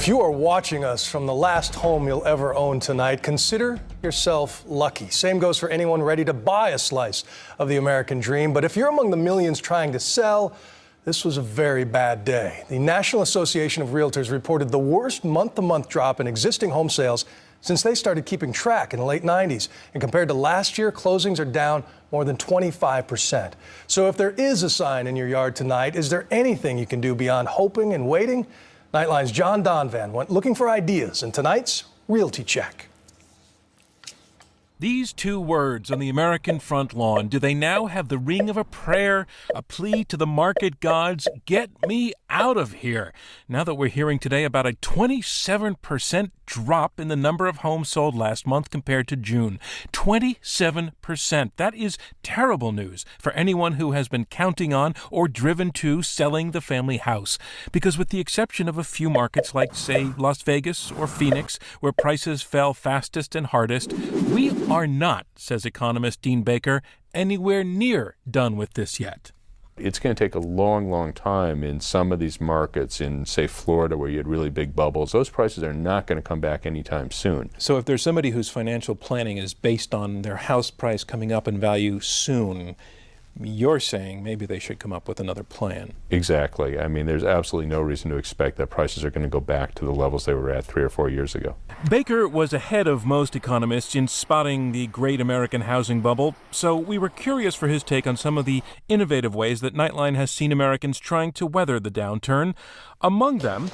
If you are watching us from the last home you'll ever own tonight, consider yourself lucky. Same goes for anyone ready to buy a slice of the American dream. But if you're among the millions trying to sell, this was a very bad day. The National Association of Realtors reported the worst month-to-month drop in existing home sales since they started keeping track in the late 90s. And compared to last year, closings are down more than 25%. So if there is a sign in your yard tonight, is there anything you can do beyond hoping and waiting? Nightline's John Donvan went looking for ideas in tonight's Realty Check. These two words on the American front lawn, do they now have the ring of a prayer, a plea to the market gods? Get me out of here. Now that we're hearing today about a 27% drop in the number of homes sold last month compared to June. 27%. That is terrible news for anyone who has been counting on or driven to selling the family house. Because with the exception of a few markets like, say, Las Vegas or Phoenix, where prices fell fastest and hardest, we are not, says economist Dean Baker, anywhere near done with this yet. It's going to take a long, long time in some of these markets in, say, Florida, where you had really big bubbles. Those prices are not going to come back anytime soon. So if there's somebody whose financial planning is based on their house price coming up in value soon, you're saying maybe they should come up with another plan. Exactly. I mean, there's absolutely no reason to expect that prices are going to go back to the levels they were at 3 or 4 years ago. Baker was ahead of most economists in spotting the great American housing bubble, so we were curious for his take on some of the innovative ways that Nightline has seen Americans trying to weather the downturn. Among them,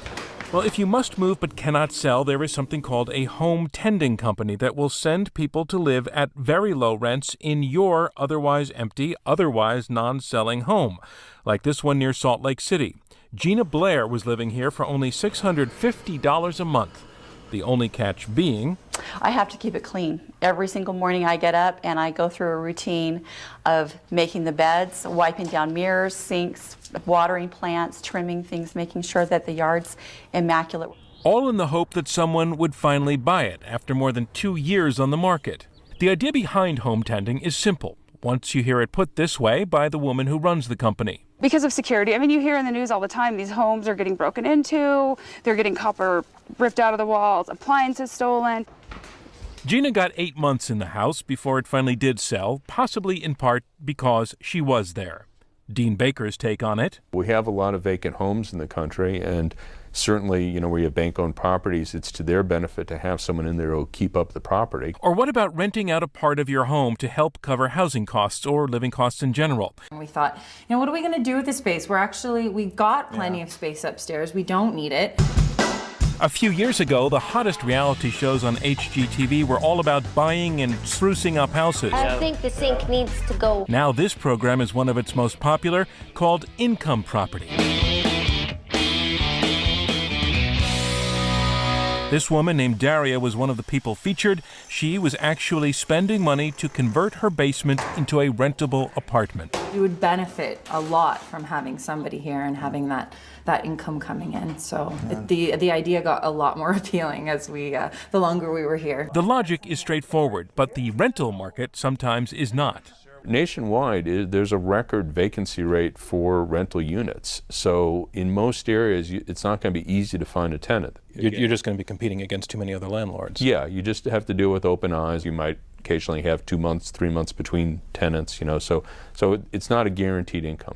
well, if you must move but cannot sell, there is something called a home tending company that will send people to live at very low rents in your otherwise empty, otherwise non-selling home, like this one near Salt Lake City. Gina Blair was living here for only $650 a month. The only catch being, I have to keep it clean. Every single morning I get up and I go through a routine of making the beds, wiping down mirrors, sinks, watering plants, trimming things, making sure that the yard's immaculate. all in the hope that someone would finally buy it after more than 2 years on the market. The idea behind home tending is simple, once you hear it put this way by the woman who runs the company. Because of security. I mean, you hear in the news all the time, these homes are getting broken into, they're getting copper ripped out of the walls, appliances stolen. Gina got 8 months in the house before it finally did sell, possibly in part because she was there. Dean Baker's take on it. We have a lot of vacant homes in the country, and certainly, where you have bank-owned properties, it's to their benefit to have someone in there who will keep up the property. Or what about renting out a part of your home to help cover housing costs or living costs in general? We thought, what are we going to do with this space? We got plenty of space upstairs. We don't need it. A few years ago, the hottest reality shows on HGTV were all about buying and sprucing up houses. I think the sink needs to go. Now this program is one of its most popular, called Income Property. This woman named Daria was one of the people featured. She was actually spending money to convert her basement into a rentable apartment. You would benefit a lot from having somebody here and having that income coming in. So the idea got a lot more appealing as the longer we were here. The logic is straightforward, but the rental market sometimes is not. Nationwide, there's a record vacancy rate for rental units. So in most areas, it's not going to be easy to find a tenant. You're just going to be competing against too many other landlords. Yeah, you just have to deal with open eyes. You might occasionally have 2 months, 3 months between tenants, so it's not a guaranteed income.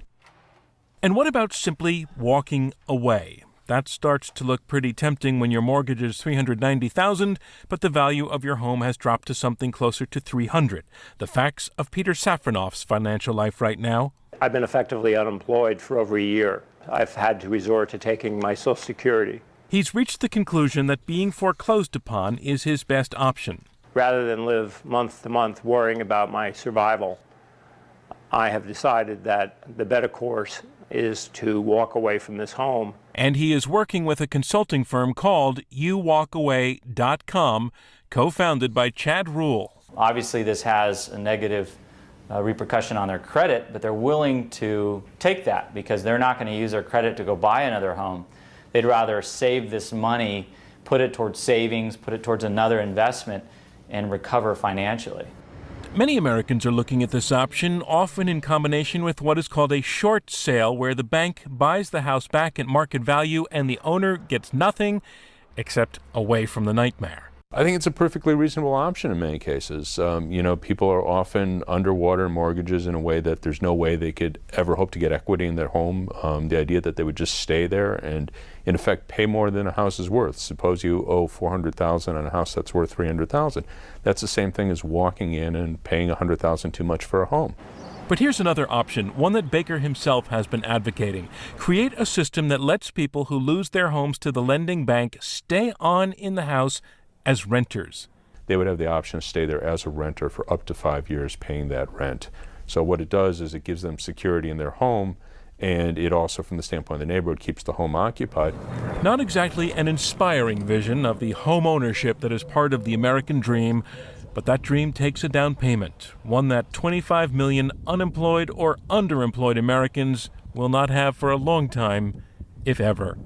And what about simply walking away? That starts to look pretty tempting when your mortgage is $390,000, but the value of your home has dropped to something closer to $300,000. The facts of Peter Safronoff's financial life right now. I've been effectively unemployed for over a year. I've had to resort to taking my Social Security. He's reached the conclusion that being foreclosed upon is his best option. Rather than live month to month worrying about my survival, I have decided that the better course is to walk away from this home. And he is working with a consulting firm called YouWalkAway.com, co-founded by Chad Rule. Obviously, this has a negative repercussion on their credit, but they're willing to take that because they're not going to use their credit to go buy another home. They'd rather save this money, put it towards savings, put it towards another investment, and recover financially. Many Americans are looking at this option, often in combination with what is called a short sale, where the bank buys the house back at market value and the owner gets nothing except away from the nightmare. I think it's a perfectly reasonable option in many cases. People are often underwater mortgages in a way that there's no way they could ever hope to get equity in their home. The idea that they would just stay there and, in effect, pay more than a house is worth. Suppose you owe $400,000 on a house that's worth $300,000. That's the same thing as walking in and paying $100,000 too much for a home. But here's another option, one that Baker himself has been advocating. Create a system that lets people who lose their homes to the lending bank stay on in the house as renters. They would have the option to stay there as a renter for up to 5 years paying that rent. So what it does is it gives them security in their home, and it also, from the standpoint of the neighborhood, keeps the home occupied. Not exactly an inspiring vision of the home ownership that is part of the American dream, but that dream takes a down payment, one that 25 million unemployed or underemployed Americans will not have for a long time, if ever.